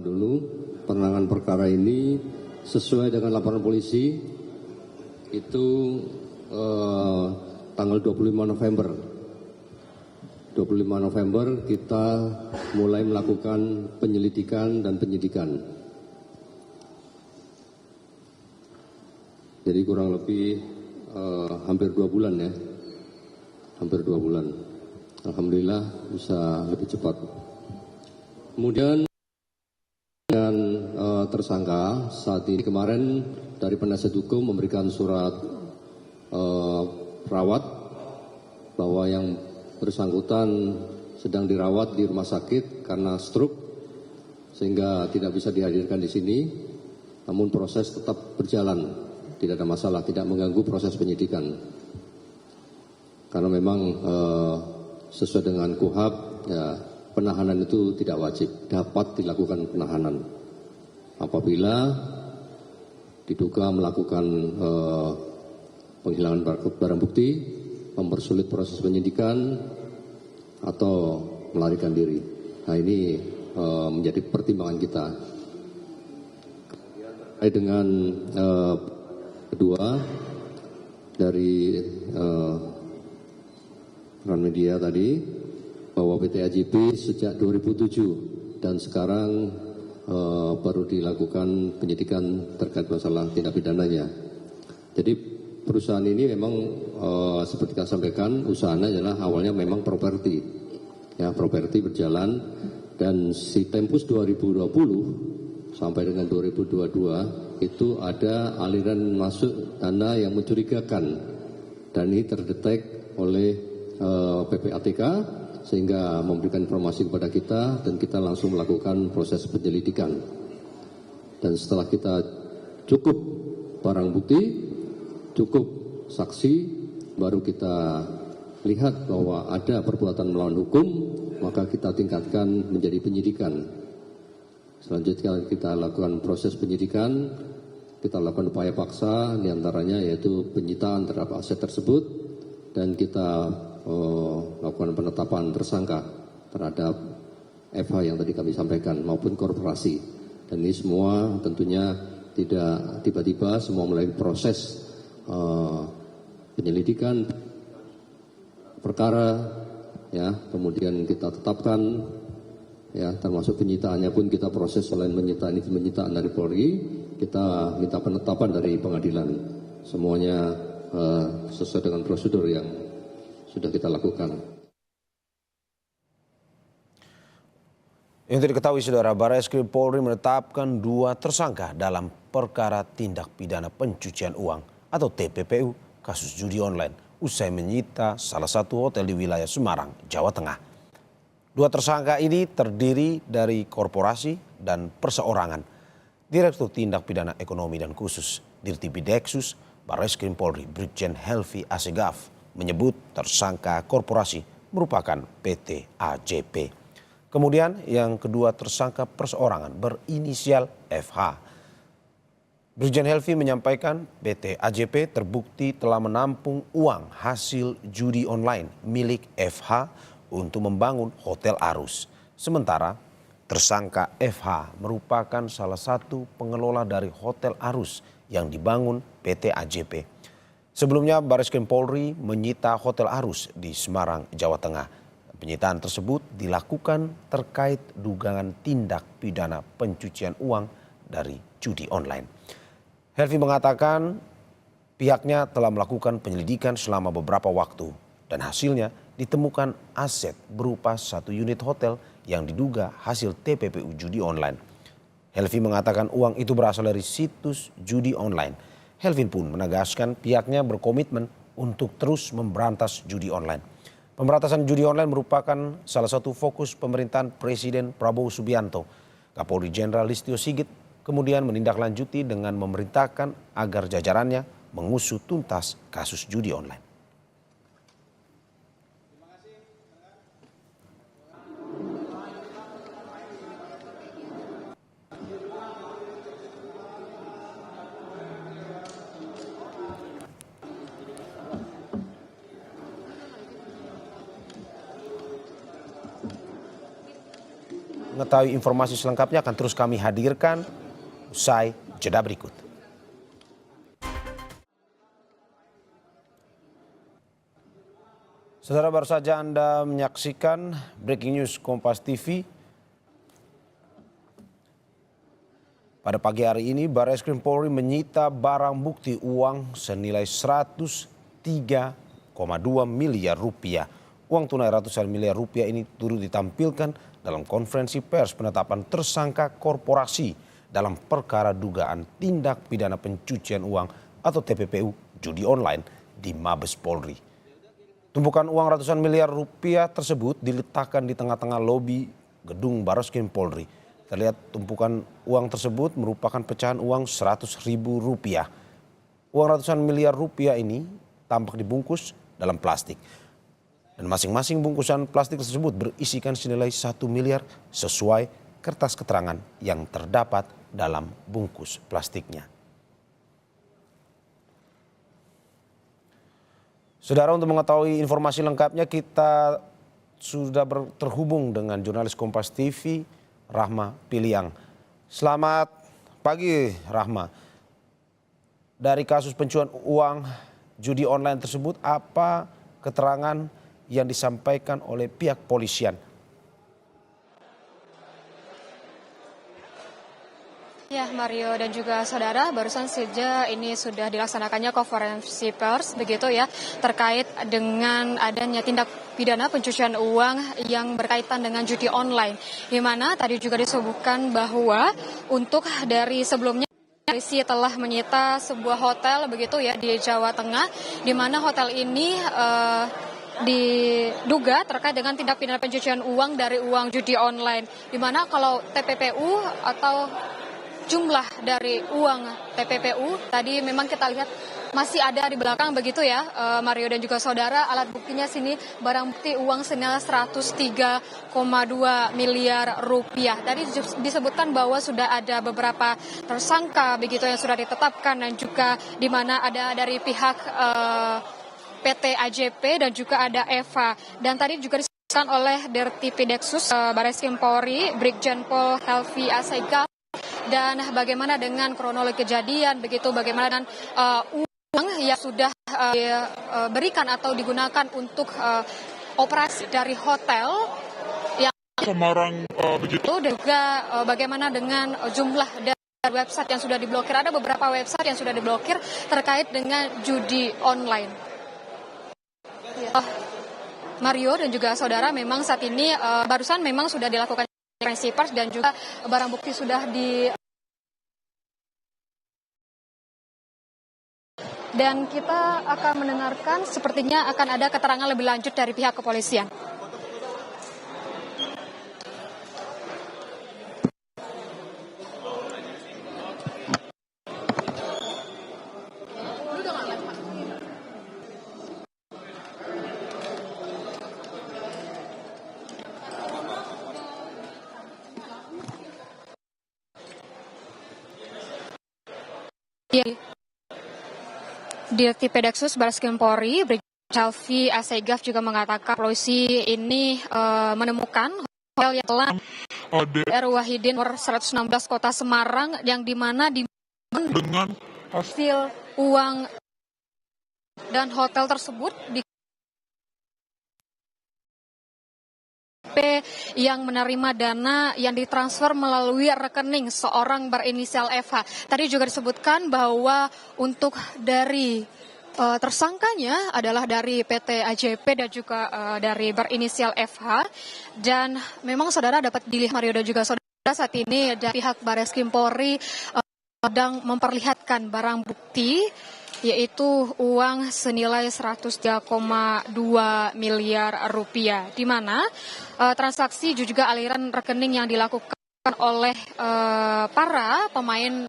dulu. Penanganan perkara ini sesuai dengan laporan polisi itu tanggal 25 November. 25 November kita mulai melakukan penyelidikan dan penyidikan. Jadi kurang lebih hampir 2 bulan ya. Hampir 2 bulan. Alhamdulillah bisa lebih cepat. Kemudian dengan tersangka saat ini kemarin dari penasihat hukum memberikan surat rawat bahwa yang bersangkutan sedang dirawat di rumah sakit karena stroke sehingga tidak bisa dihadirkan di sini, namun proses tetap berjalan, tidak ada masalah, tidak mengganggu proses penyidikan karena memang sesuai dengan KUHP ya, penahanan itu tidak wajib, dapat dilakukan penahanan apabila diduga melakukan penghilangan barang bukti, mempersulit proses penyidikan atau melarikan diri. Nah ini menjadi pertimbangan kita. Terkait dengan kedua dari rekan media tadi bahwa PT AJP sejak 2007 dan sekarang baru dilakukan penyidikan terkait masalah tindak pidananya. Jadi perusahaan ini memang seperti kita sampaikan usahanya adalah awalnya memang properti, ya properti berjalan dan si Tempus 2020 sampai dengan 2022 itu ada aliran masuk dana yang mencurigakan dan ini terdetek oleh PPATK sehingga memberikan informasi kepada kita dan kita langsung melakukan proses penyelidikan. Dan setelah kita cukup barang bukti, cukup saksi, baru kita lihat bahwa ada perbuatan melawan hukum, maka kita tingkatkan menjadi penyidikan. Selanjutnya kita lakukan proses penyidikan, kita lakukan upaya paksa, diantaranya yaitu penyitaan terhadap aset tersebut, dan kita lakukan penetapan tersangka terhadap FH yang tadi kami sampaikan maupun korporasi. Dan ini semua tentunya tidak tiba-tiba, semua melalui proses penyelidikan perkara, ya, kemudian kita tetapkan, ya, termasuk penyitaannya pun kita proses selain penyitaan dari Polri, kita minta penetapan dari pengadilan. Semuanya sesuai dengan prosedur yang sudah kita lakukan. Untuk diketahui saudara, Barreskrim Polri menetapkan 2 tersangka dalam perkara tindak pidana pencucian uang atau TPPU kasus judi online usai menyita salah satu hotel di wilayah Semarang, Jawa Tengah. 2 tersangka ini terdiri dari korporasi dan perseorangan. Direktur Tindak Pidana Ekonomi dan Khusus Dirtipideksus Barreskrim Polri Brigjen Helvi Asegaf menyebut tersangka korporasi merupakan PT AJP. Kemudian yang kedua tersangka perseorangan berinisial FH. Brigjen Helvi menyampaikan PT AJP terbukti telah menampung uang hasil judi online milik FH untuk membangun Hotel Arus. Sementara tersangka FH merupakan salah satu pengelola dari Hotel Arus yang dibangun PT AJP. Sebelumnya Barreskrim Polri menyita Hotel Arus di Semarang, Jawa Tengah. Penyitaan tersebut dilakukan terkait dugaan tindak pidana pencucian uang dari judi online. Helvi mengatakan pihaknya telah melakukan penyelidikan selama beberapa waktu dan hasilnya ditemukan aset berupa 1 unit hotel yang diduga hasil TPPU judi online. Helvi mengatakan uang itu berasal dari situs judi online. Helvin pun menegaskan pihaknya berkomitmen untuk terus memberantas judi online. Pemberantasan judi online merupakan salah satu fokus pemerintahan Presiden Prabowo Subianto. Kapolri Jenderal Listio Sigit kemudian menindaklanjuti dengan memerintahkan agar jajarannya mengusut tuntas kasus judi online. mengetahui informasi selengkapnya akan terus kami hadirkan usai jeda berikut. Saudara, baru saja Anda menyaksikan Breaking News Kompas TV. Pada pagi hari ini, Barreskrim Polri menyita barang bukti uang senilai 103,2 miliar rupiah. Uang tunai ratusan miliar rupiah ini turut ditampilkan dalam konferensi pers penetapan tersangka korporasi dalam perkara dugaan tindak pidana pencucian uang atau TPPU judi online di Mabes Polri. Tumpukan uang ratusan miliar rupiah tersebut diletakkan di tengah-tengah lobi gedung Barreskrim Polri. Terlihat tumpukan uang tersebut merupakan pecahan uang 100.000 rupiah. Uang ratusan miliar rupiah ini tampak dibungkus dalam plastik. Dan masing-masing bungkusan plastik tersebut berisikan senilai 1 miliar sesuai kertas keterangan yang terdapat dalam bungkus plastiknya. Saudara, untuk mengetahui informasi lengkapnya kita sudah terhubung dengan jurnalis Kompas TV, Rahma Piliang. Selamat pagi, Rahma. Dari kasus pencucian uang judi online tersebut, apa keterangan yang disampaikan oleh pihak polisian? Ya, Mario dan juga saudara, barusan saja ini sudah dilaksanakannya konferensi pers begitu ya, terkait dengan adanya tindak pidana pencucian uang yang berkaitan dengan judi online. Di mana tadi juga disebutkan bahwa untuk dari sebelumnya polisi telah menyita sebuah hotel begitu ya di Jawa Tengah, di mana hotel ini diduga terkait dengan tindak pidana pencucian uang dari uang judi online. Di mana kalau TPPU atau jumlah dari uang TPPU tadi memang kita lihat masih ada di belakang begitu ya, Mario dan juga saudara. Alat buktinya sini barang bukti uang senilai 103,2 miliar rupiah. Tadi disebutkan bahwa sudah ada beberapa tersangka begitu yang sudah ditetapkan, dan juga di mana ada dari pihak PT AJP dan juga ada Eva. Dan tadi juga disebutkan oleh Dirtipideksus Barreskrim Polri, Brigjen Pol Helvi Asegaf. Dan bagaimana dengan kronologi kejadian, begitu bagaimana dengan uang yang sudah diberikan atau digunakan untuk operasi dari hotel yang Semarang begitu, dan juga bagaimana dengan jumlah dari website yang sudah diblokir. Ada beberapa website yang sudah diblokir terkait dengan judi online. Mario dan juga saudara, memang saat ini barusan memang sudah dilakukan konferensi pers dan juga barang bukti sudah dan kita akan mendengarkan sepertinya akan ada keterangan lebih lanjut dari pihak kepolisian. Dirtipideksus Barreskrim Polri, Brigjen Helvi Asegaf juga mengatakan polisi ini menemukan hotel yang telah DR Wahidin nomor 116 Kota Semarang, yang dimana dengan hasil uang dan hotel tersebut yang menerima dana yang ditransfer melalui rekening seorang berinisial FH. Tadi juga disebutkan bahwa untuk dari tersangkanya adalah dari PT AJP dan juga dari berinisial FH. Dan memang saudara dapat dilihat, Mario dan juga saudara, saat ini dari pihak Barreskrim Polri sedang memperlihatkan barang bukti, yaitu uang senilai 103,2 miliar rupiah, di mana transaksi juga aliran rekening yang dilakukan oleh para pemain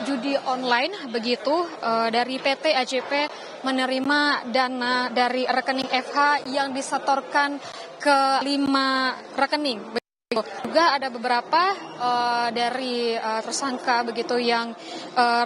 judi online begitu, dari PT AJP menerima dana dari rekening FH yang disetorkan ke 5 rekening. Juga ada beberapa dari tersangka begitu yang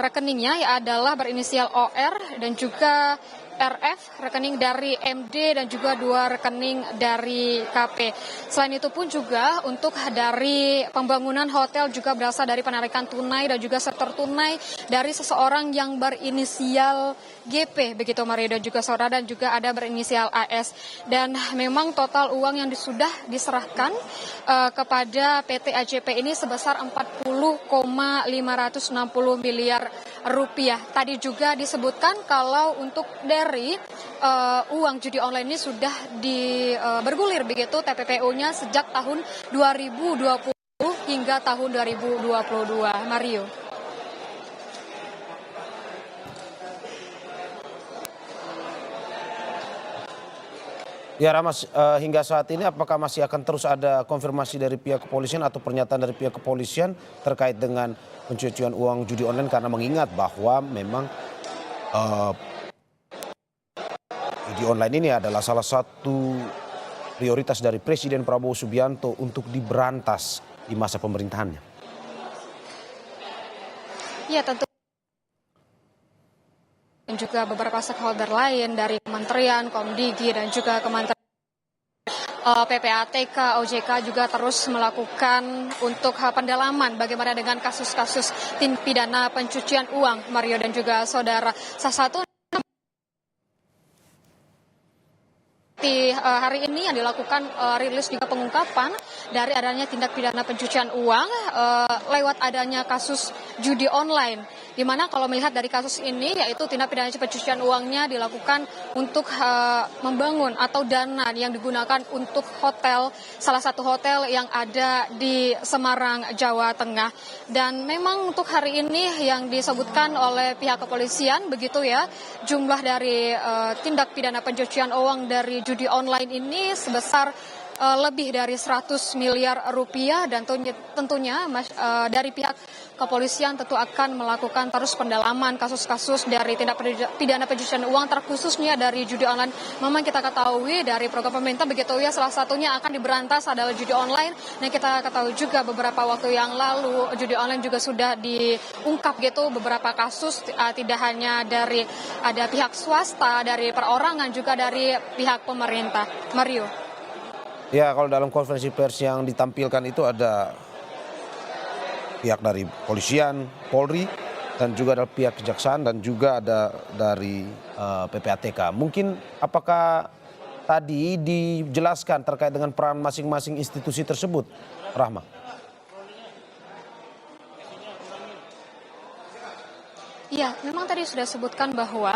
rekeningnya adalah berinisial OR dan juga RF, rekening dari MD, dan juga 2 rekening dari KP. Selain itu pun juga untuk dari pembangunan hotel juga berasal dari penarikan tunai dan juga sektor tunai dari seseorang yang berinisial GP, begitu Mario dan juga saudara, dan juga ada berinisial AS. Dan memang total uang yang sudah diserahkan kepada PT AJP ini sebesar 40,560 miliar rupiah. Tadi juga disebutkan kalau untuk dari uang judi online ini sudah bergulir begitu TPPU-nya sejak tahun 2020 hingga tahun 2022. Mario. Ya Ramas, hingga saat ini apakah masih akan terus ada konfirmasi dari pihak kepolisian atau pernyataan dari pihak kepolisian terkait dengan pencucian uang judi online, karena mengingat bahwa memang judi online ini adalah salah satu prioritas dari Presiden Prabowo Subianto untuk diberantas di masa pemerintahannya. Ya, tentu. Dan juga beberapa stakeholder lain dari Kementerian, Komdigi, dan juga Kementerian PPATK, OJK juga terus melakukan untuk pendalaman bagaimana dengan kasus-kasus tindak pidana pencucian uang, Mario dan juga saudara. Salah satu hari ini yang dilakukan rilis juga pengungkapan dari adanya tindak pidana pencucian uang lewat adanya kasus judi online, di mana kalau melihat dari kasus ini yaitu tindak pidana pencucian uangnya dilakukan untuk membangun atau dana yang digunakan untuk hotel, salah satu hotel yang ada di Semarang, Jawa Tengah. Dan memang untuk hari ini yang disebutkan oleh pihak kepolisian begitu ya, jumlah dari tindak pidana pencucian uang dari judi online ini sebesar lebih dari 100 miliar rupiah, dan tentunya dari pihak kepolisian tentu akan melakukan terus pendalaman kasus-kasus dari tindak pidana pencucian uang terkhususnya dari judi online. Memang kita ketahui dari program pemerintah begitu ya, salah satunya akan diberantas adalah judi online, dan kita ketahui juga beberapa waktu yang lalu judi online juga sudah diungkap gitu beberapa kasus, tidak hanya dari ada pihak swasta, dari perorangan, juga dari pihak pemerintah. Mario. Ya, kalau dalam konferensi pers yang ditampilkan itu ada pihak dari polisian, Polri, dan juga ada pihak kejaksaan, dan juga ada dari PPATK. Mungkin apakah tadi dijelaskan terkait dengan peran masing-masing institusi tersebut, Rahma? Ya, memang tadi sudah sebutkan bahwa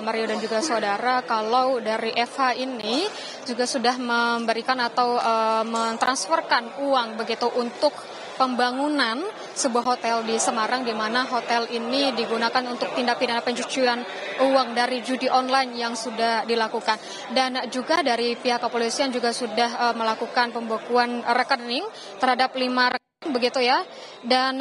Mario dan juga saudara, kalau dari FH ini juga sudah memberikan atau mentransferkan uang begitu untuk pembangunan sebuah hotel di Semarang, di mana hotel ini digunakan untuk tindak pidana pencucian uang dari judi online yang sudah dilakukan. Dan juga dari pihak kepolisian juga sudah melakukan pembekuan rekening terhadap 5 rekening begitu ya. Dan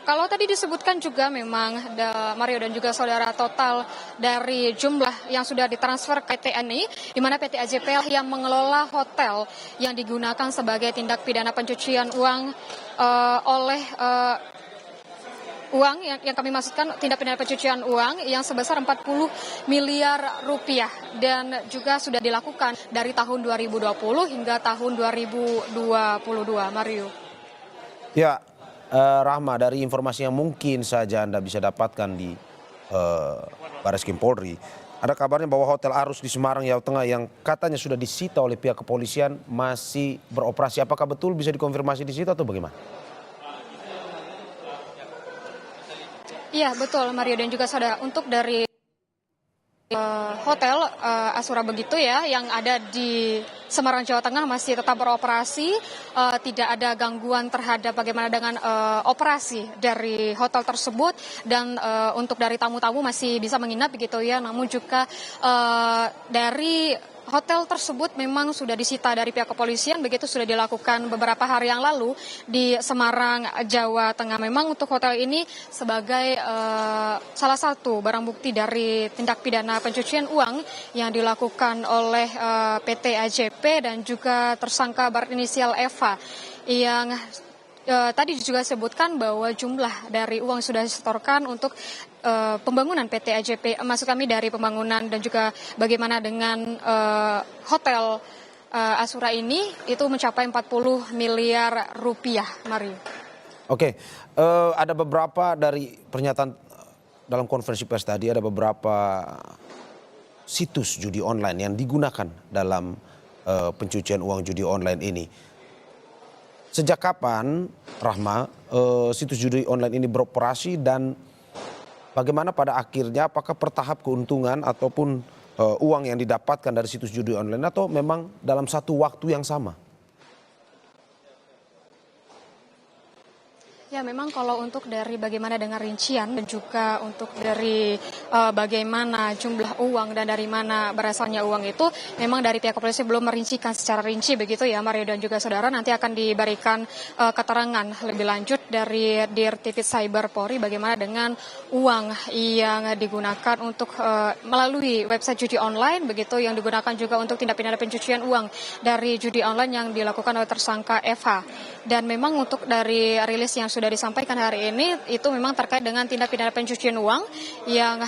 kalau tadi disebutkan juga memang Mario dan juga saudara, total dari jumlah yang sudah ditransfer ke PT ini, di mana PT AJP yang mengelola hotel yang digunakan sebagai tindak pidana pencucian uang oleh uang yang kami maksudkan tindak pidana pencucian uang yang sebesar 40 miliar rupiah, dan juga sudah dilakukan dari tahun 2020 hingga tahun 2022. Mario. Ya, Rahma, dari informasi yang mungkin saja Anda bisa dapatkan di Barreskrim Polri, ada kabarnya bahwa Hotel Arus di Semarang, Jawa Tengah yang katanya sudah disita oleh pihak kepolisian masih beroperasi. Apakah betul, bisa dikonfirmasi di situ atau bagaimana? Iya, betul Mario dan juga saudara. Untuk dari hotel Asura begitu ya, yang ada di Semarang, Jawa Tengah masih tetap beroperasi, tidak ada gangguan terhadap bagaimana dengan operasi dari hotel tersebut, dan untuk dari tamu-tamu masih bisa menginap begitu ya. Namun juga dari hotel tersebut memang sudah disita dari pihak kepolisian, begitu sudah dilakukan beberapa hari yang lalu di Semarang, Jawa Tengah. Memang untuk hotel ini sebagai salah satu barang bukti dari tindak pidana pencucian uang yang dilakukan oleh PT AJP dan juga tersangka berinisial Eva, yang tadi juga disebutkan bahwa jumlah dari uang sudah disetorkan untuk pembangunan PT AJP, maksud kami dari pembangunan dan juga bagaimana dengan hotel Asura ini itu mencapai 40 miliar rupiah, Mario. Oke, ada beberapa dari pernyataan dalam konferensi pers tadi, ada beberapa situs judi online yang digunakan dalam pencucian uang judi online ini. Sejak kapan, Rahma, situs judi online ini beroperasi dan bagaimana pada akhirnya, apakah per tahap keuntungan ataupun uang yang didapatkan dari situs judi online atau memang dalam satu waktu yang sama? Ya, memang kalau untuk dari bagaimana dengan rincian dan juga untuk dari bagaimana jumlah uang dan dari mana berasalnya uang itu, memang dari pihak kepolisian belum merincikan secara rinci begitu ya, Mario dan juga saudara. Nanti akan diberikan keterangan lebih lanjut dari Dirtipid Cyber Polri bagaimana dengan uang yang digunakan untuk melalui website judi online begitu, yang digunakan juga untuk tindak pidana pencucian uang dari judi online yang dilakukan oleh tersangka FH. Dan memang untuk dari rilis yang sudah disampaikan hari ini itu memang terkait dengan tindak pidana pencucian uang yang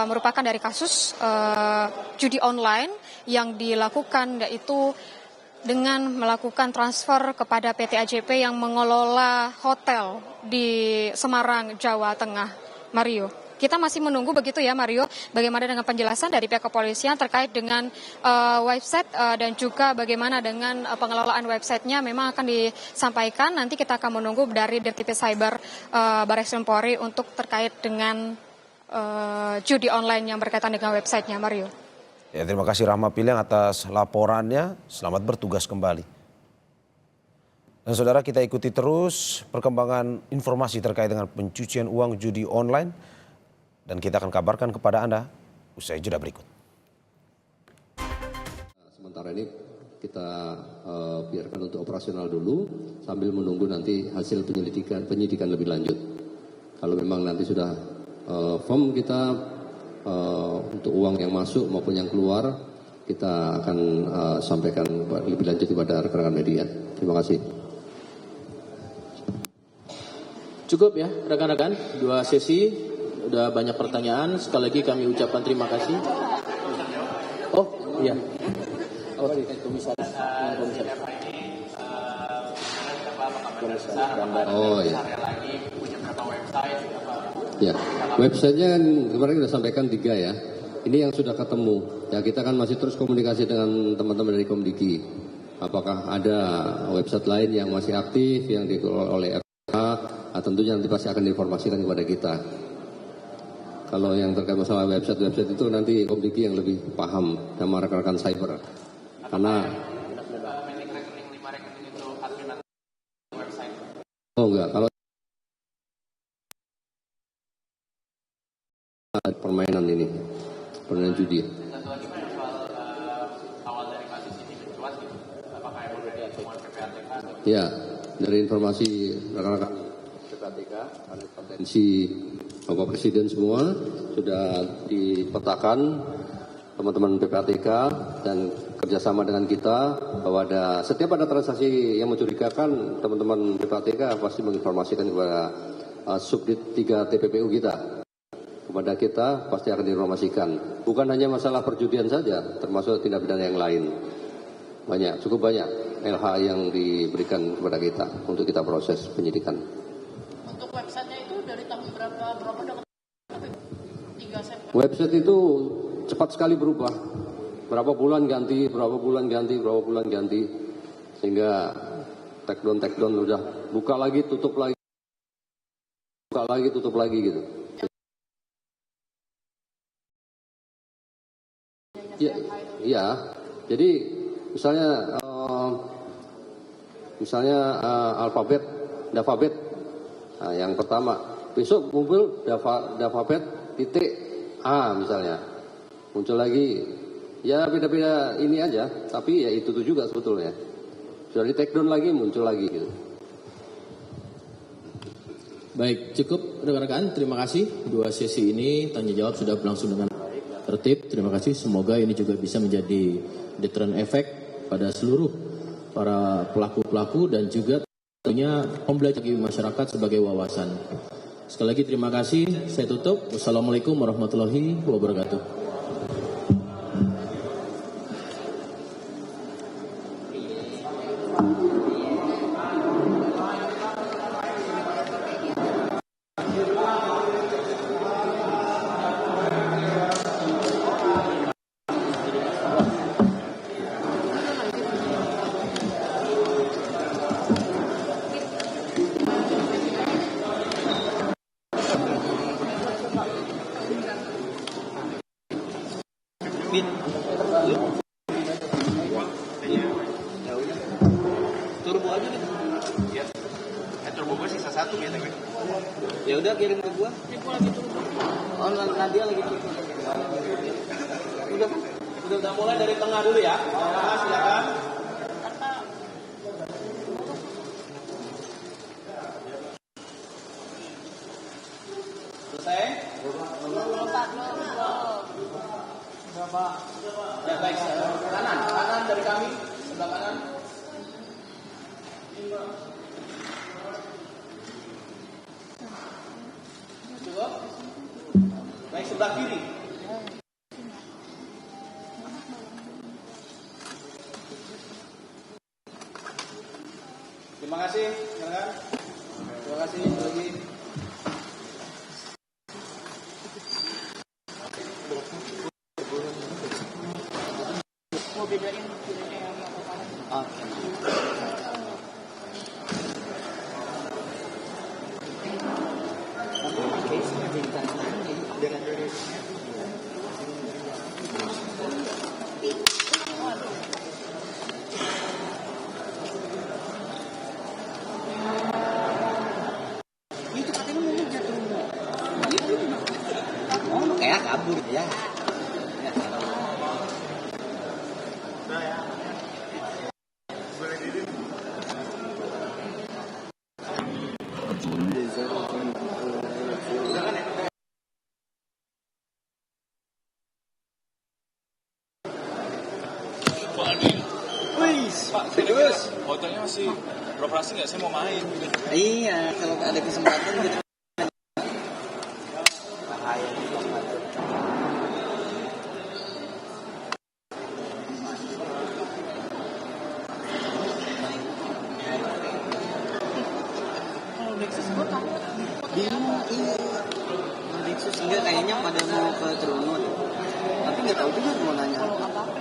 merupakan dari kasus judi online yang dilakukan, yaitu dengan melakukan transfer kepada PT AJP yang mengelola hotel di Semarang, Jawa Tengah. Mario, kita masih menunggu begitu ya, Mario, bagaimana dengan penjelasan dari pihak kepolisian terkait dengan website dan juga bagaimana dengan pengelolaan websitenya memang akan disampaikan. Nanti kita akan menunggu dari Dirtipid Cyber Barreskrim Polri untuk terkait dengan judi online yang berkaitan dengan websitenya, Mario. Ya, terima kasih Rahma Piliang atas laporannya. Selamat bertugas kembali. Dan saudara, kita ikuti terus perkembangan informasi terkait dengan pencucian uang judi online. Dan kita akan kabarkan kepada Anda usai jeda berikut. Sementara ini kita biarkan untuk operasional dulu sambil menunggu nanti hasil penyidikan lebih lanjut. Kalau memang nanti sudah firm kita untuk uang yang masuk maupun yang keluar, kita akan sampaikan lebih lanjut kepada rekan-rekan media. Terima kasih. Cukup ya rekan-rekan, 2 sesi, udah banyak pertanyaan. Sekali lagi kami ucapkan terima kasih. Oh iya. Oh iya. Ya, websitenya kan kemarin kita sampaikan 3 ya. Ini yang sudah ketemu. Ya, kita kan masih terus komunikasi dengan teman-teman dari Komdiki. Apakah ada website lain yang masih aktif yang dikelola oleh FH? Nah, tentunya nanti pasti akan diinformasikan kepada kita. Kalau yang terkait masalah website itu nanti Komdiki yang lebih paham sama rekan-rekan cyber. Karena enggak, kalau permainan ini, permainan judi. Ya, dari informasi rekan-rekan PPATK, potensi Bapak Presiden semua sudah dipetakan teman-teman PPATK dan kerjasama dengan kita bahwa setiap ada transaksi yang mencurigakan, teman-teman PPATK pasti menginformasikan kepada Subdit 3 TPPU kita. Kepada kita pasti akan diinformasikan. Bukan hanya masalah perjudian saja, termasuk tindak pidana yang lain. Banyak, cukup banyak LH yang diberikan kepada kita untuk kita proses penyidikan. Untuk websitenya itu dari tahun berapa dapat? 3 September. Website itu cepat sekali berubah. Berapa bulan ganti, sehingga take down udah buka lagi, tutup lagi gitu. Ya, jadi misalnya alfabet, Dafabet, nah, yang pertama, besok muncul Dafabet titik A misalnya, muncul lagi, ya beda-beda ini aja, tapi ya itu juga sebetulnya, sudah di take down lagi, muncul lagi gitu. Baik, cukup rekan-rekan, terima kasih. 2 sesi ini tanya jawab sudah berlangsung dengan tertib. Terima kasih. Semoga ini juga bisa menjadi deterrent effect pada seluruh para pelaku-pelaku dan juga tentunya artinya pembelajaran bagi masyarakat sebagai wawasan. Sekali lagi terima kasih, saya tutup. Wassalamualaikum warahmatullahi wabarakatuh. Turbo aja gitu. Iya. Turbo gue sisa 1 gitu. Ya udah kirim ke gua. Oh, Nadia lagi kirim. Udah mulai dari tengah dulu ya. Tengah silakan. Selesai? Berapa? Ya baik. Kanan dari kami, sebelah kanan. Cukup? Baik, sebelah kiri. Terima kasih, silakan. Terima kasih lagi. Mau bedain yang apa? Itu katanya mau jatuh. Oh, kayak kabur ya. Pak, serius? Hotelnya masih beroperasi nggak? Saya mau main. Iya, kalau ada kesempatan gitu. Kalau Lexus gue tahu. Iya. Lexus enggak kayaknya pada mau ke Trono deh. Tapi nggak tahu juga mau nanya. Kalau apa-apa